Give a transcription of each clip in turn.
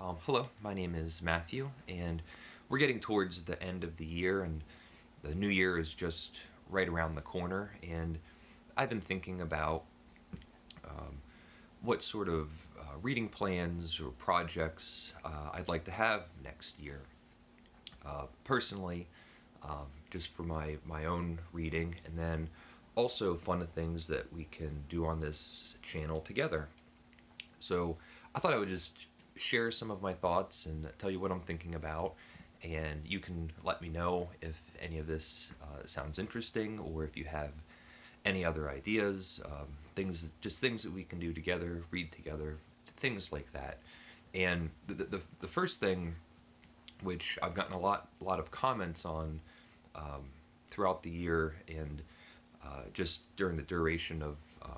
Hello, my name is Matthew, and we're getting towards the end of the year, and the new year is just right around the corner. And I've been thinking about um, what sort of reading plans or projects I'd like to have next year. Personally, just for my own reading, and then also fun things that we can do on this channel together. So I thought I would just share some of my thoughts and tell you what I'm thinking about. And you can let me know if any of this sounds interesting, or if you have any other ideas, just things that we can do together, read together, things like that. And the first thing, which I've gotten a lot of comments on um, throughout the year, and just during the duration of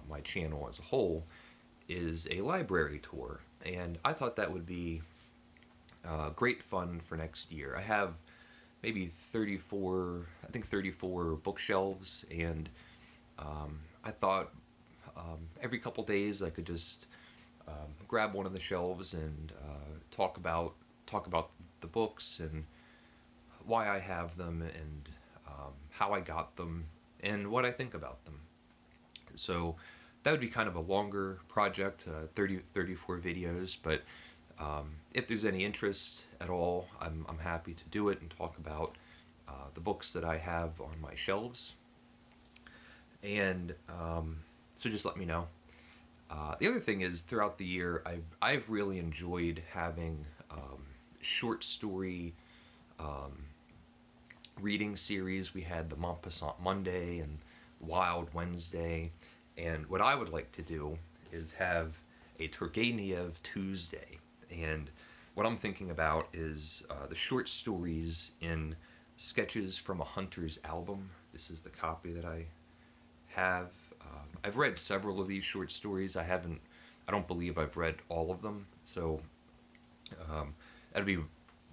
my channel as a whole, is a library tour. And I thought that would be great fun for next year. I have maybe 34, I think 34 bookshelves, and I thought every couple days I could just grab one of the shelves and talk about the books and why I have them, and how I got them, and what I think about them. So that would be kind of a longer project, 34 videos, but if there's any interest at all, I'm happy to do it and talk about the books that I have on my shelves. And so just let me know. The other thing is, throughout the year, I've really enjoyed having short story um, reading series. We had the Maupassant Monday and Wild Wednesday, and what I would like to do is have a Turgenev Tuesday. And what I'm thinking about is the short stories in Sketches from a Hunter's Album. This is the copy that I have. I've read several of these short stories. I don't believe I've read all of them. So that'd be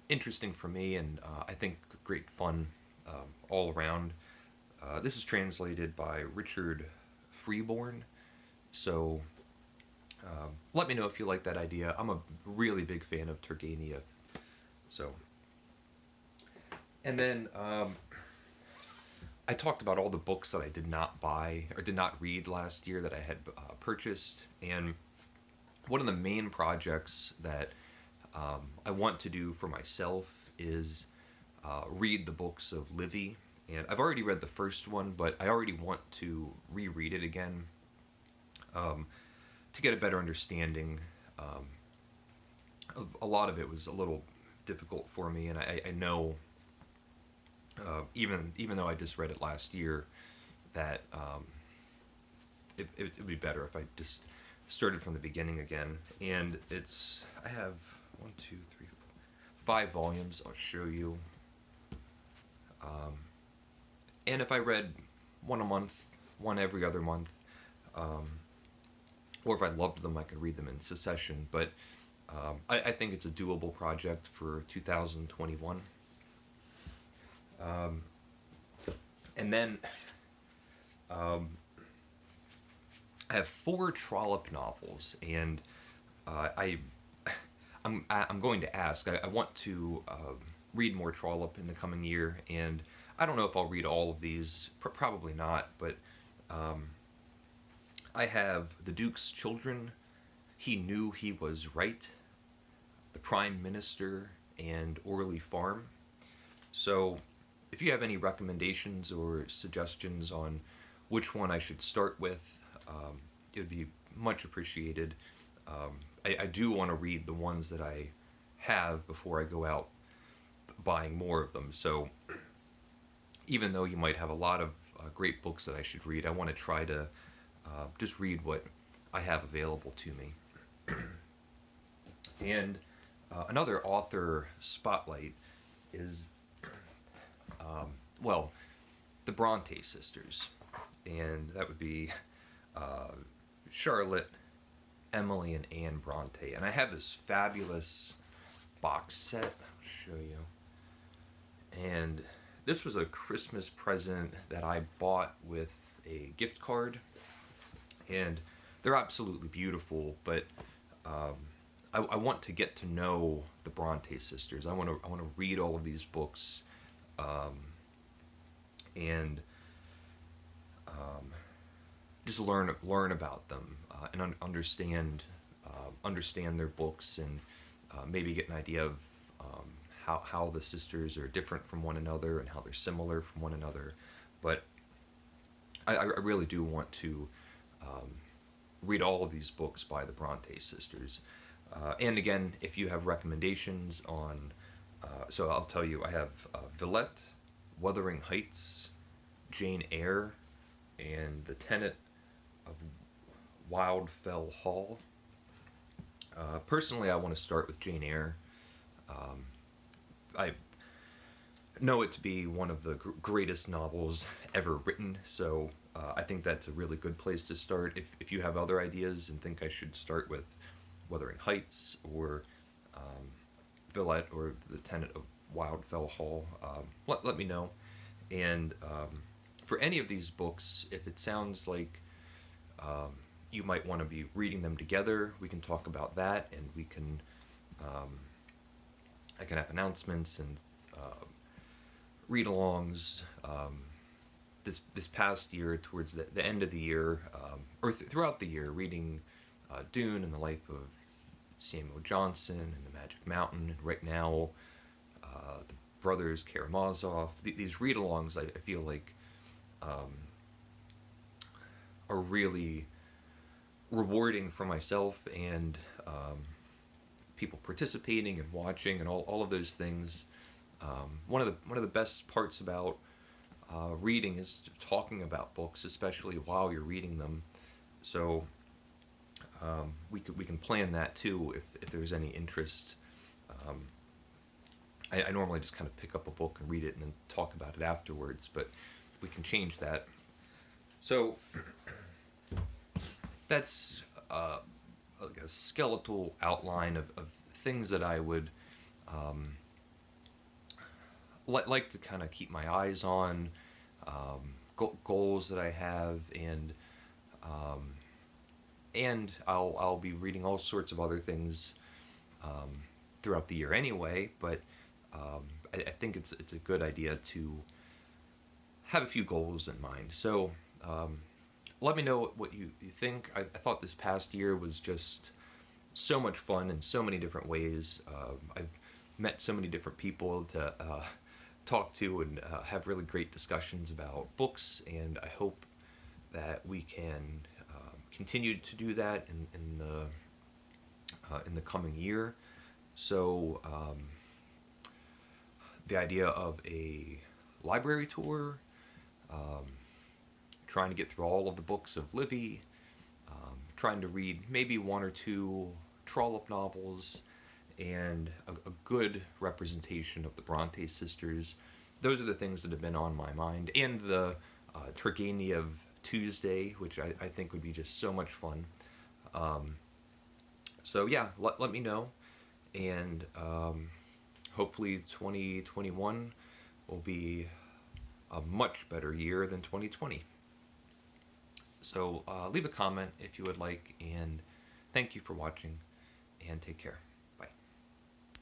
interesting for me, and I think great fun all around. This is translated by Richard Freeborn. So let me know if you like that idea. I'm a really big fan of Turgenev. So, and then I talked about all the books that I did not buy or did not read last year that I had purchased. And one of the main projects that I want to do for myself is read the books of Livy. And I've already read the first one, but I already want to reread it again, to get a better understanding. A lot of it was a little difficult for me, and I know, even though I just read it last year, that it would be better if I just started from the beginning again. And I have 5 volumes. I'll show you. And if I read one a month, one every other month, or if I loved them, I could read them in succession. But I think it's a doable project for 2021. And then I have 4 Trollope novels, and I'm going to ask. I want to read more Trollope in the coming year, and I don't know if I'll read all of these. Probably not, but I have The Duke's Children, He Knew He Was Right, The Prime Minister, and Orley Farm. So if you have any recommendations or suggestions on which one I should start with, it would be much appreciated. I do want to read the ones that I have before I go out buying more of them. So even though you might have a lot of great books that I should read, I want to try to just read what I have available to me. And another author spotlight is, well, the Bronte sisters. And that would be Charlotte, Emily, and Anne Bronte. And I have this fabulous box set. I'll show you. And this was a Christmas present that I bought with a gift card. And they're absolutely beautiful, but I want to get to know the Bronte sisters. I want to read all of these books, um, and um, just learn about them, and understand their books, and maybe get an idea of um, how the sisters are different from one another and how they're similar from one another. But I really do want to um, read all of these books by the Bronte sisters. And again, if you have recommendations on, so I'll tell you, I have Villette, Wuthering Heights, Jane Eyre, and The Tenet of Wildfell Hall. Personally, I want to start with Jane Eyre. Um, I know it to be one of the greatest novels ever written, so I think that's a really good place to start. If you have other ideas and think I should start with Wuthering Heights or um, Villette or The Tenet of Wildfell Hall, let me know. And for any of these books, if it sounds like um, you might want to be reading them together, we can talk about that, and we can um, I can have announcements and read-alongs. This past year, towards the end of the year, or throughout the year, reading Dune and the life of Samuel Johnson and the Magic Mountain, and right now the brothers Karamazov. These read-alongs, I feel like, um, are really rewarding for myself and people participating and watching and all of those things. One of the best parts about reading is talking about books, especially while you're reading them. So we can plan that too if there's any interest. Um, I normally just kind of pick up a book and read it and then talk about it afterwards, but we can change that. So that's like a skeletal outline of things that I would um, like to kind of keep my eyes on, goals that I have, um, and I'll be reading all sorts of other things um, throughout the year anyway. But I think it's a good idea to have a few goals in mind. So let me know what you think. I thought this past year was just so much fun in so many different ways. I've met so many different people to talk to and have really great discussions about books, and I hope that we can continue to do that in the coming year. So the idea of a library tour, um, trying to get through all of the books of Livy, trying to read maybe one or two Trollope novels, and a good representation of the Bronte sisters. Those are the things that have been on my mind, and the Turgenev Tuesday, which I think would be just so much fun. Um, so yeah, let me know, and hopefully 2021 will be a much better year than 2020. So leave a comment if you would like, and thank you for watching, and take care.